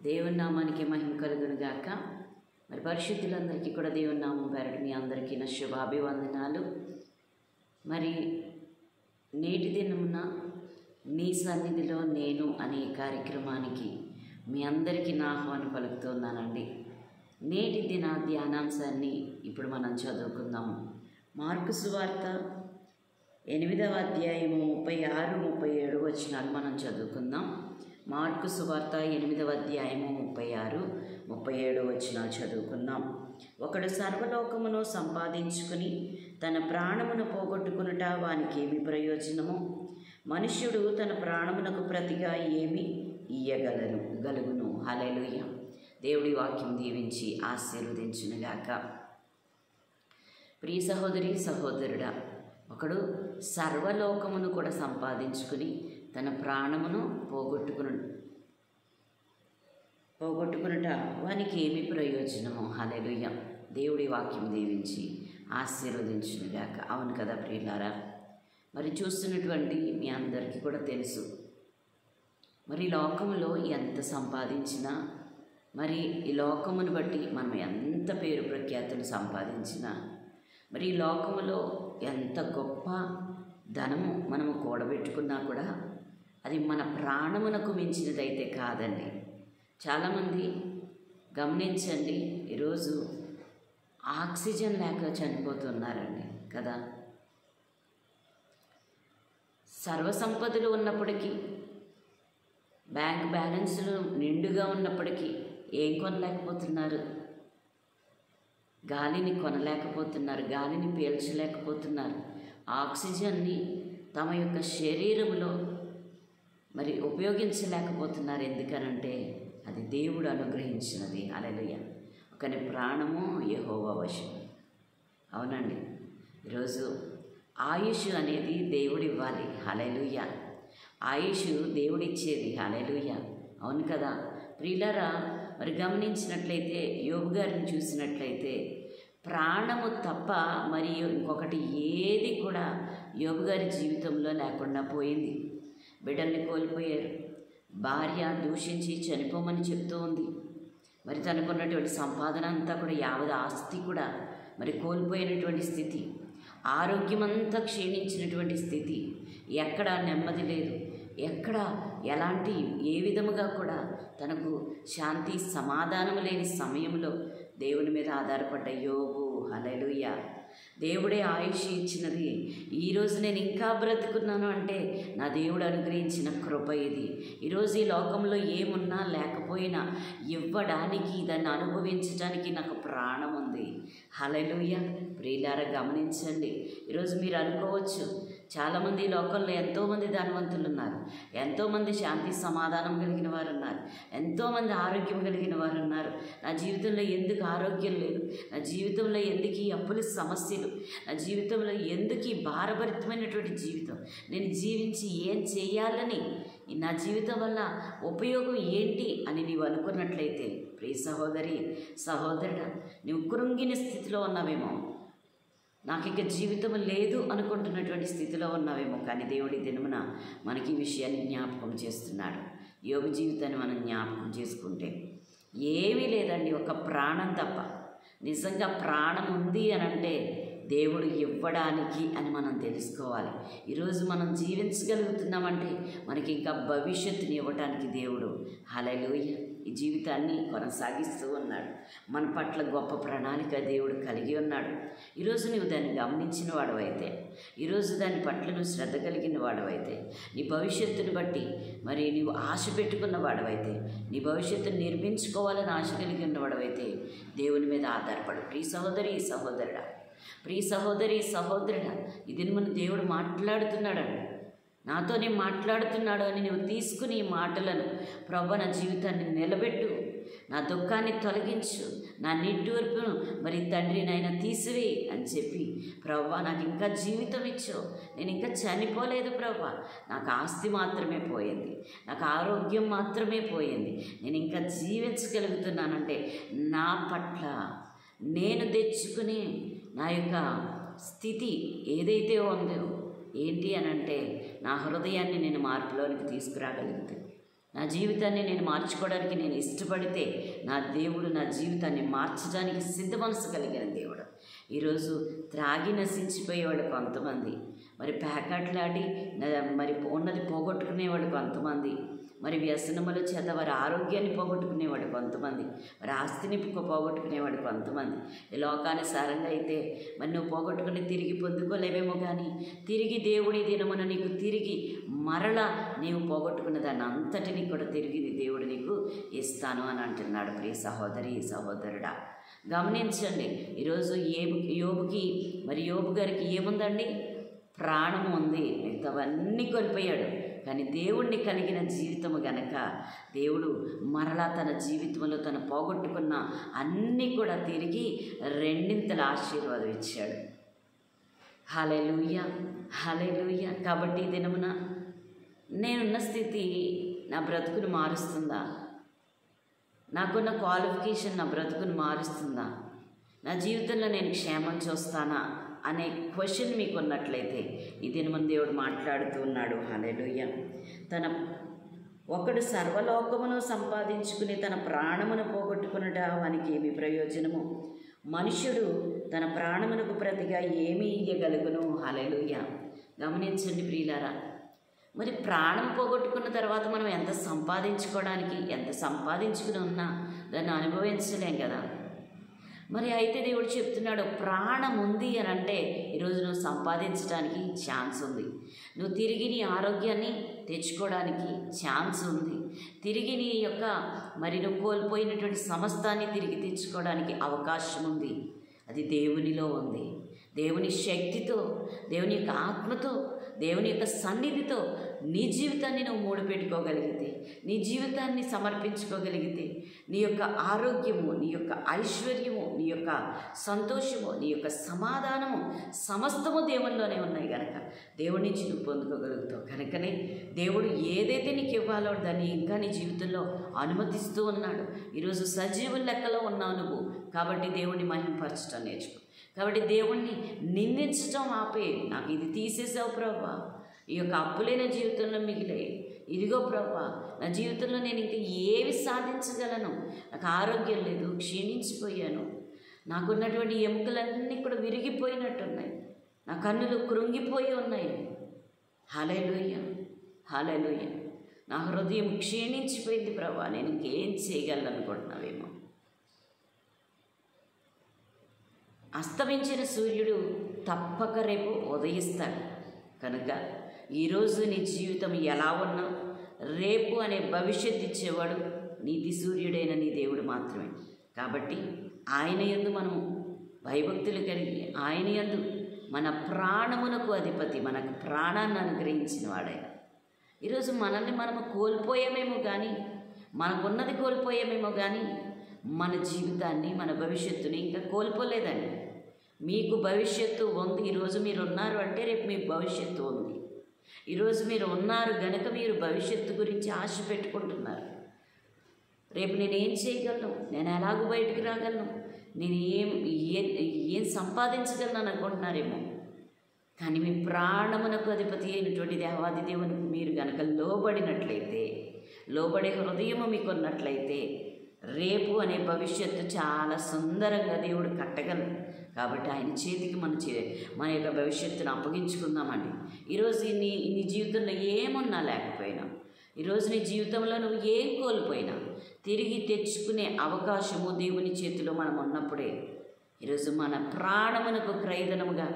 దేవుని నామానికి మహిమ కలుగును గాక. మరి పరిశుద్ధులందరికీ కూడా దేవుని నామం పేరట మీ అందరికీ నా శుభాభివందనాలు. మరి నేటి దినమున నీ సన్నిధిలో నేను అనే కార్యక్రమానికి మీ అందరికీ నా ఆహ్వానం పలుకుతున్నానండి. నేటి దిన ధ్యానాంశాన్ని ఇప్పుడు మనం చదువుకుందాము. మార్కు సువార్త 8వ అధ్యాయము 36-37 వచనాలు మనం చదువుకుందాం. మార్కు సువార్త 8వ అధ్యాయము 36-37 వచనాలు చదువుకుందాం. ఒకడు సర్వలోకమును సంపాదించుకుని తన ప్రాణమును పోగొట్టుకునుట వానికి ఏమి ప్రయోజనము? మనుష్యుడు తన ప్రాణమునకు ప్రతిగా ఏమి గలుగును. హల్లెలూయా. దేవుడి వాక్యం దీవించి ఆశీర్వదించునుగాక. ప్రియ సహోదరి సహోదరుడా, ఒకడు సర్వలోకమును కూడా సంపాదించుకుని తన ప్రాణమును పోగొట్టుకునుట వానికి ఏమి ప్రయోజనము? హల్లెలూయా. దేవుడి వాక్యం దీవించి ఆశీర్వదించునుగాక. అవును కదా ప్రియులారా, మరి చూస్తున్నటువంటి మీ అందరికీ కూడా తెలుసు, మరి లోకములో ఎంత సంపాదించినా, మరి ఈ లోకమును బట్టి మనం ఎంత పేరు ప్రఖ్యాతులు సంపాదించినా, మరి ఈ లోకములో ఎంత గొప్ప ధనము మనము కూడబెట్టుకున్నా కూడా అది మన ప్రాణమునకు మించినదైతే కాదండి. చాలామంది గమనించండి, ఈరోజు ఆక్సిజన్ లేక చనిపోతున్నారండి కదా. సర్వసంపదలు ఉన్నప్పటికీ, బ్యాంక్ బ్యాలెన్సులు నిండుగా ఉన్నప్పటికీ ఏం కొనలేకపోతున్నారు? గాలిని కొనలేకపోతున్నారు, గాలిని పీల్చలేకపోతున్నారు, ఆక్సిజన్ని తమ యొక్క శరీరంలో మరి ఉపయోగించలేకపోతున్నారు. ఎందుకనంటే అది దేవుడు అనుగ్రహించినది. హల్లెలూయా. ఒకని ప్రాణము యెహోవా వశం. అవునండి, ఈరోజు ఆయుష్ అనేది దేవుడు ఇవ్వాలి. హల్లెలూయా. ఆయుష్ దేవుడిచ్చేది. హల్లెలూయా. అవును కదా ప్రియులారా, మరి గమనించినట్లయితే యోబు గారిని చూసినట్లయితే ప్రాణము తప్ప మరి ఇంకొకటి ఏది కూడా యోబు గారి జీవితంలో లేకుండా పోయింది. బిడ్డల్ని కోల్పోయారు, భార్య దూషించి చనిపోమని చెప్తూ ఉంది. మరి తనకున్నటువంటి సంపాదన అంతా కూడా యావత్ ఆస్తి కూడా మరి కోల్పోయినటువంటి స్థితి, ఆరోగ్యమంతా క్షీణించినటువంటి స్థితి, ఎక్కడా నెమ్మది లేదు, ఎక్కడ ఎలాంటి ఏ విధముగా కూడా తనకు శాంతి సమాధానం లేని సమయంలో దేవుని మీద ఆధారపడ్డ యోబు. హల్లెలూయా. దేవుడే ఆయుష్ ఇచ్చినది. ఈరోజు నేను ఇంకా బ్రతుకున్నాను అంటే నా దేవుడు అనుగ్రహించిన కృప ఇది. ఈరోజు ఈ లోకంలో ఏమున్నా లేకపోయినా ఇవ్వడానికి, దాన్ని అనుభవించడానికి నాకు ప్రాణం ఉంది. హల్లెలూయా. ప్రియులారా గమనించండి, ఈరోజు మీరు అనుకోవచ్చు, చాలామంది లోకంలో ఎంతోమంది ధనవంతులు ఉన్నారు, ఎంతోమంది శాంతి సమాధానం కలిగిన వారు ఉన్నారు, ఎంతోమంది ఆరోగ్యం కలిగిన వారు ఉన్నారు. నా జీవితంలో ఎందుకు ఆరోగ్యం లేదు? నా జీవితంలో ఎందుకు ఈ అప్పుల సమస్యలు? నా జీవితంలో ఎందుకు ఈ భారభరితమైనటువంటి జీవితం? నేను జీవించి ఏం చేయాలని, నా జీవితం వల్ల ఉపయోగం ఏంటి అని నీవు అనుకున్నట్లయితే, ప్రియ సహోదరి సహోదరుడా, నీవు కృంగిన స్థితిలో ఉన్నావేమో, నాకు ఇక జీవితం లేదు అనుకుంటున్నటువంటి స్థితిలో ఉన్నావేమో. కానీ దేవుడి దినమున మనకి ఈ విషయాన్ని జ్ఞాపకం చేస్తున్నాడు. యోబు జీవితాన్ని మనం జ్ఞాపకం చేసుకుంటే ఏమీ లేదండి, ఒక ప్రాణం తప్ప. నిజంగా ప్రాణం ఉంది అని అంటే దేవుడు ఇవ్వడానికి అని మనం తెలుసుకోవాలి. ఈరోజు మనం జీవించగలుగుతున్నామంటే మనకి ఇంకా భవిష్యత్తుని ఇవ్వడానికి దేవుడు హల్లెలూయా ఈ జీవితాన్ని కొనసాగిస్తూ ఉన్నాడు. మన పట్ల గొప్ప ప్రణాళిక దేవుడు కలిగి ఉన్నాడు. ఈరోజు నువ్వు దాన్ని గమనించిన వాడవైతే, ఈరోజు దాని పట్ల నువ్వు శ్రద్ధ కలిగిన వాడవైతే, నీ భవిష్యత్తుని బట్టి మరి నీవు ఆశ పెట్టుకున్న వాడవైతే, నీ భవిష్యత్తును నిర్మించుకోవాలని ఆశ కలిగి ఉన్నవాడవైతే దేవుని మీద ఆధారపడు. ప్రియ సహోదరి సహోదరుడా, ప్రియ సహోదరి సహోదరుడా, ఇది మన దేవుడు మాట్లాడుతున్నాడండి, నాతోనే మాట్లాడుతున్నాడు అని నువ్వు తీసుకుని ఈ మాటలను, ప్రభువా నా జీవితాన్ని నిలబెట్టు, నా దుఃఖాన్ని తొలగించు, నా నిట్టూర్పును మరి తండ్రి నాయన తీసివేయి అని చెప్పి, ప్రభువా నాకు ఇంకా జీవితం ఇచ్చు, నేను ఇంకా చనిపోలేదు ప్రభువా, నాకు ఆస్తి మాత్రమే పోయింది, నాకు ఆరోగ్యం మాత్రమే పోయింది, నేను ఇంకా జీవించగలుగుతున్నానంటే నా పట్ల నేను తెచ్చుకుని నా యొక్క స్థితి ఏదైతే ఉందో ఏంటి అని అంటే, నా హృదయాన్ని నేను మార్పులోనికి తీసుకురాగలిగితే, నా జీవితాన్ని నేను మార్చుకోవడానికి నేను ఇష్టపడితే నా దేవుడు నా జీవితాన్ని మార్చడానికి సిద్ధ మనసు కలిగిన దేవుడు. ఈరోజు త్రాగి నశించిపోయేవాడు కొంతమంది, మరి ప్యాకెట్లాడి మరి ఉన్నది పోగొట్టుకునేవాడు కొంతమంది, మరి వ్యసనముల చేత వారి ఆరోగ్యాన్ని పోగొట్టుకునేవాడు కొంతమంది, మరి ఆస్తిని పోగొట్టుకునేవాడు కొంతమంది. ఈ లోకానుసారంగా అయితే మరి నువ్వు పోగొట్టుకుని తిరిగి పొందుకోలేవేమో, కానీ తిరిగి దేవుడి దినమున నీకు తిరిగి మరలా నీవు పోగొట్టుకున్న దాన్ని అంతటినీ కూడా తిరిగి దేవుడు నీకు ఇస్తాను అని అంటున్నాడు. ప్రియ సహోదరి సహోదరుడా, గమనించండి. ఈరోజు యోబుకి మరి యోబు గారికి ఏముందండి? ప్రాణము ఉంది, మిగతావన్నీ కోల్పోయాడు. కానీ దేవుణ్ణి కలిగిన జీవితము గనక దేవుడు మరలా తన జీవితంలో తను పోగొట్టుకున్న అన్నీ కూడా తిరిగి రెండింతల ఆశీర్వాదం ఇచ్చాడు. హల్లెలూయా, హల్లెలూయా. కాబట్టి ఈ దినమున నేనున్న స్థితి నా బ్రతుకును మారుస్తుందా? నాకున్న క్వాలిఫికేషన్ నా బ్రతుకును మారుస్తుందా? నా జీవితంలో నేను క్షేమం చూస్తానా అనే క్వశ్చన్ మీకు ఉన్నట్లయితే ఈ దినమున దేవుడు మాట్లాడుతూ ఉన్నాడు. హల్లెలూయా. ఒకడు సర్వలోకమును సంపాదించుకుని తన ప్రాణమును పోగొట్టుకునట వానికి ఏమి ప్రయోజనము? మనుష్యుడు తన ప్రాణమునకు ప్రతిగా ఏమి ఇయ్యగలుగును? హల్లెలూయా. గమనించండి ప్రియులారా, మరి ప్రాణం పోగొట్టుకున్న తర్వాత మనం ఎంత సంపాదించుకుని ఉన్నా దాన్ని అనుభవించలేం కదా. మరి అయితే దేవుడు చెప్తున్నాడు, ప్రాణం ఉంది అని అంటే ఈరోజు నువ్వు సంపాదించడానికి ఛాన్స్ ఉంది, నువ్వు తిరిగి నీ ఆరోగ్యాన్ని తెచ్చుకోవడానికి ఛాన్స్ ఉంది, తిరిగి నీ యొక్క మరి నువ్వు కోల్పోయినటువంటి సమస్తాన్ని తిరిగి తెచ్చుకోవడానికి అవకాశం ఉంది. అది దేవునిలో ఉంది. దేవుని శక్తితో, దేవుని యొక్క ఆత్మతో, దేవుని యొక్క సన్నిధితో నీ జీవితాన్ని నువ్వు మూడపెట్టుకోగలిగితే, నీ జీవితాన్ని సమర్పించుకోగలిగితే, నీ యొక్క ఆరోగ్యము, నీ యొక్క ఐశ్వర్యము, నీ యొక్క సంతోషము, నీ యొక్క సమాధానము సమస్తము దేవునిలోనే ఉన్నాయి కనుక దేవుడి నుంచి నువ్వు పొందుకోగలుగుతావు. కనుకనే దేవుడు ఏదైతే నీకు ఇవ్వాలో దాన్ని ఇంకా నీ జీవితంలో అనుమతిస్తూ ఉన్నాడు. ఈరోజు సజీవుల లెక్కలో ఉన్నావు నువ్వు, కాబట్టి దేవుడిని మహిమపరచడం నేర్చుకో. కాబట్టి దేవుణ్ణి నిందించడం ఆపే. నాకు ఇది తీసేసావు ప్రభువా, ఈ యొక్క అప్పులైన జీవితంలో మిగిలే, ఇదిగో ప్రభువా నా జీవితంలో నేను ఇంకా ఏవి సాధించగలను? నాకు ఆరోగ్యం లేదు, క్షీణించిపోయాను, నాకున్నటువంటి ఎముకలన్నీ కూడా విరిగిపోయినట్టున్నాయి, నా కన్నులు కృంగిపోయి ఉన్నాయి. హల్లెలూయా, హల్లెలూయా. నా హృదయం క్షీణించిపోయింది ప్రభువా, నేను ఇంకేం చేయగలను అనుకుంటున్నావేమో. అస్తమించిన సూర్యుడు తప్పక రేపు ఉదయిస్తాడు కనుక ఈరోజు నీ జీవితం ఎలా ఉన్నా రేపు అనే భవిష్యత్తు ఇచ్చేవాడు నీతి సూర్యుడైన నీ దేవుడు మాత్రమే. కాబట్టి ఆయన యందు మనము భయభక్తులు కలిగి, ఆయన యందు మన ప్రాణమునకు అధిపతి, మనకు ప్రాణాన్ని అనుగ్రహించిన వాడే. ఈరోజు మనల్ని మనము కోల్పోయామేమో కానీ, మనకున్నది కోల్పోయామేమో కానీ మన జీవితాన్ని, మన భవిష్యత్తుని ఇంకా కోల్పోలేదండి. మీకు భవిష్యత్తు ఉంది. ఈరోజు మీరు ఉన్నారు అంటే రేపు మీకు భవిష్యత్తు ఉంది. ఈరోజు మీరు ఉన్నారు గనుక మీరు భవిష్యత్తు గురించి ఆశ పెట్టుకుంటున్నారు. రేపు నేనేం చేయగలను, నేను ఎలాగో బయటికి రాగలను, నేను ఏం సంపాదించగలను అనుకుంటున్నారేమో. కానీ మీ ప్రాణమునకు అధిపతి అయినటువంటి దేవాది దేవునికి మీరు గనక లోబడినట్లయితే, లోబడే హృదయము మీకు ఉన్నట్లయితే రేపు అనే భవిష్యత్తు చాలా సుందరంగా దేవుడు కట్టగలరు. కాబట్టి ఆయన చేతికి మన యొక్క భవిష్యత్తును అప్పగించుకుందామండి. ఈరోజు నీ జీవితంలో ఏమున్నా లేకపోయినా, ఈరోజు నీ జీవితంలో నువ్వు ఏం కోల్పోయినా తిరిగి తెచ్చుకునే అవకాశము దేవుని చేతిలో మనం ఉన్నప్పుడే ఈరోజు మన ప్రాణమునకు క్రయధనముగా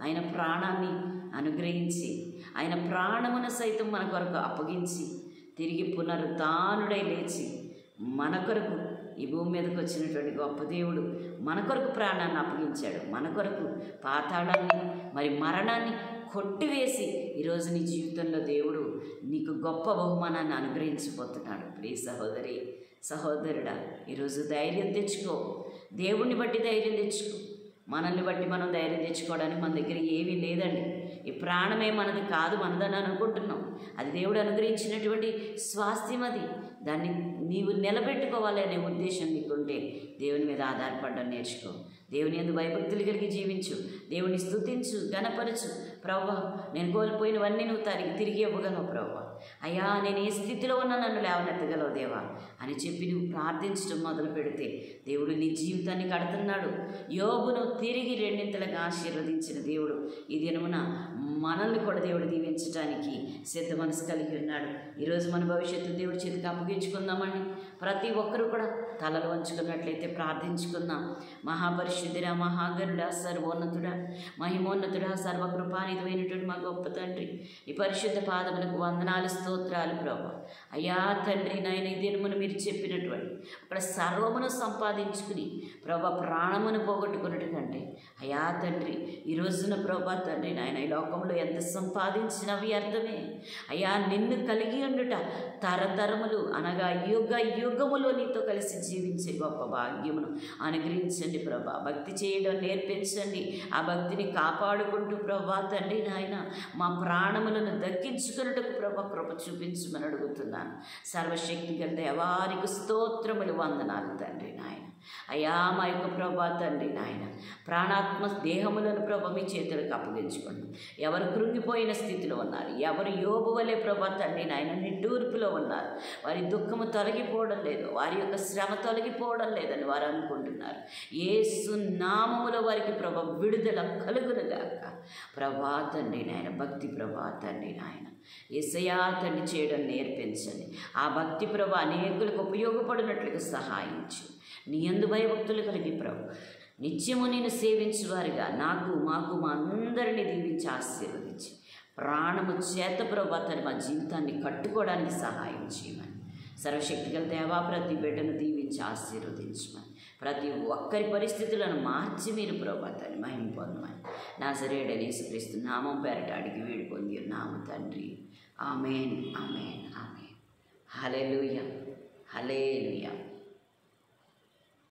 ఆయన ప్రాణాన్ని అనుగ్రహించి, ఆయన ప్రాణమును సైతం మన కొరకు అప్పగించి తిరిగి పునరుద్ధానుడై లేచి మన కొరకు ఈ భూమి మీదకి వచ్చినటువంటి గొప్ప దేవుడు మన కొరకు ప్రాణాన్ని అప్పగించాడు. మన కొరకు పాతాళాన్ని మరి మరణాన్ని కొట్టివేసి ఈరోజు నీ జీవితంలో దేవుడు నీకు గొప్ప బహుమానాన్ని అనుగ్రహించబోతున్నాడు. ప్రియ సహోదరి సహోదరుడా, ఈరోజు ధైర్యం తెచ్చుకో. దేవుణ్ణి బట్టి ధైర్యం తెచ్చుకో. మనల్ని బట్టి మనం ధైర్యం తెచ్చుకోవడానికి మన దగ్గర ఏమీ లేదండి. ఈ ప్రాణమే మనది కాదు, మనదని అనుకుంటున్నాం. అది దేవుడు అనుగ్రహించినటువంటి స్వాస్థ్యం. అది దాన్ని నీవు నిలబెట్టుకోవాలి అనే ఉద్దేశం నీకుంటే దేవుని మీద ఆధారపడడం నేర్చుకో. దేవుని యందు భయభక్తులు కలిగి జీవించు. దేవుని స్తుతించు, ఘనపరచు. ప్రభువా నేను కోల్పోయినవన్నీ నువ్వు తిరిగి ఇవ్వగలవు ప్రభువా. అయ్యా నేను ఏ స్థితిలో ఉన్నా నన్ను లేవనెత్తగలవు దేవా అని చెప్పి నువ్వు ప్రార్థించడం మొదలు పెడితే దేవుడు నీ జీవితాన్ని కడుతున్నాడు. యోబును తిరిగి రెండింతలుగా ఆశీర్వదించిన దేవుడు ఈ దినమున మనల్ని కూడా దేవుడు దీవించడానికి సిద్ధ మనసు కలిగి ఉన్నాడు. ఈరోజు మన భవిష్యత్తు దేవుడి చేతికి అప్పగించుకుందామండి. ప్రతి ఒక్కరూ కూడా తలలు వంచుకున్నట్లయితే ప్రార్థించుకుందాం. మహాపరిశుద్ధుడా, మహాగరుడా, సర్వోన్నతుడా, మహిమోన్నతుడా, సర్వకృపానిధమైనటువంటి మా గొప్ప తండ్రి, ఈ పరిశుద్ధ పాదములకు వందనాలు, స్తోత్రాలు ప్రభా. అయ్యా తండ్రి నాయన, ఈ దినమును మీరు చెప్పినటువంటి అక్కడ సర్వమును సంపాదించుకుని ప్రభా ప్రాణమును పోగొట్టుకున్నట్టు కంటే అయ్యా తండ్రి ఈ రోజున ప్రభా తండ్రి నాయన ఈ లోకంలో ఎంత సంపాదించినా వ్యర్థమే. అయ్యా నిన్ను కలిగి ఉండుట తరతరములు అనగా యుగ యుగములో నీతో కలిసి జీవించే గొప్ప భాగ్యమును అనుగ్రహించండి ప్రభా. భక్తి చేయడం నేర్పించండి. ఆ భక్తిని కాపాడుకుంటూ ప్రభా తండ్రి నాయన మా ప్రాణములను దక్కించుకున్నట్టుకు ప్రభా కృప చూపించమని అడుగుతున్నాను. సర్వశక్తి గల దేవానికి స్తోత్రములు, వందనాలు తండ్రి నాయన. అయ్యా మా యొక్క ప్రభా తండ్రి నాయన ప్రాణాత్మ దేహములను ప్రభా మీ చేతులకు అప్పగించుకోండి. ఎవరు కృంగిపోయిన స్థితిలో ఉన్నారు, ఎవరు యోబు వలె ప్రభా తండ్రి నాయన నిట్టూర్పులో ఉన్నారు, వారి దుఃఖము తొలగిపోవడం లేదు, వారి యొక్క శ్రమ తొలగిపోవడం లేదని వారు అనుకుంటున్నారు. యేసు నామములో వారికి ప్రభా విడుదల కలుగునుగాక. ప్రభా తండ్రి నాయన భక్తి ప్రభా తండ్రి నాయన యేసయ్యా తండ్రి చేయడం నేర్పించండి. ఆ భక్తి ప్రభా అనేకులకు ఉపయోగపడినట్లుగా సహాయించు. నీ యందు భయభక్తులు కలిగి ప్రభు నిత్యము నేను సేవించువారిగా నాకు మాకు మా అందరినీ దీవించి ఆశీర్వదించి ప్రాణము చేత ప్రభా తన మా జీవితాన్ని కట్టుకోవడానికి సహాయం చేయమని సర్వశక్తి గల దేవా ప్రతి బిడ్డను దీవించి ఆశీర్వదించమని ప్రతి ఒక్కరి పరిస్థితులను మార్చి మీరు ప్రభా తను మహిమ పొందమని నాజరేయుడైన యేసుక్రీస్తు నామం పేరట అడిగి వేడుకొని నామ తండ్రి. ఆమేన్, ఆమేన్, ఆమేన్. హల్లెలూయా, హల్లెలూయా.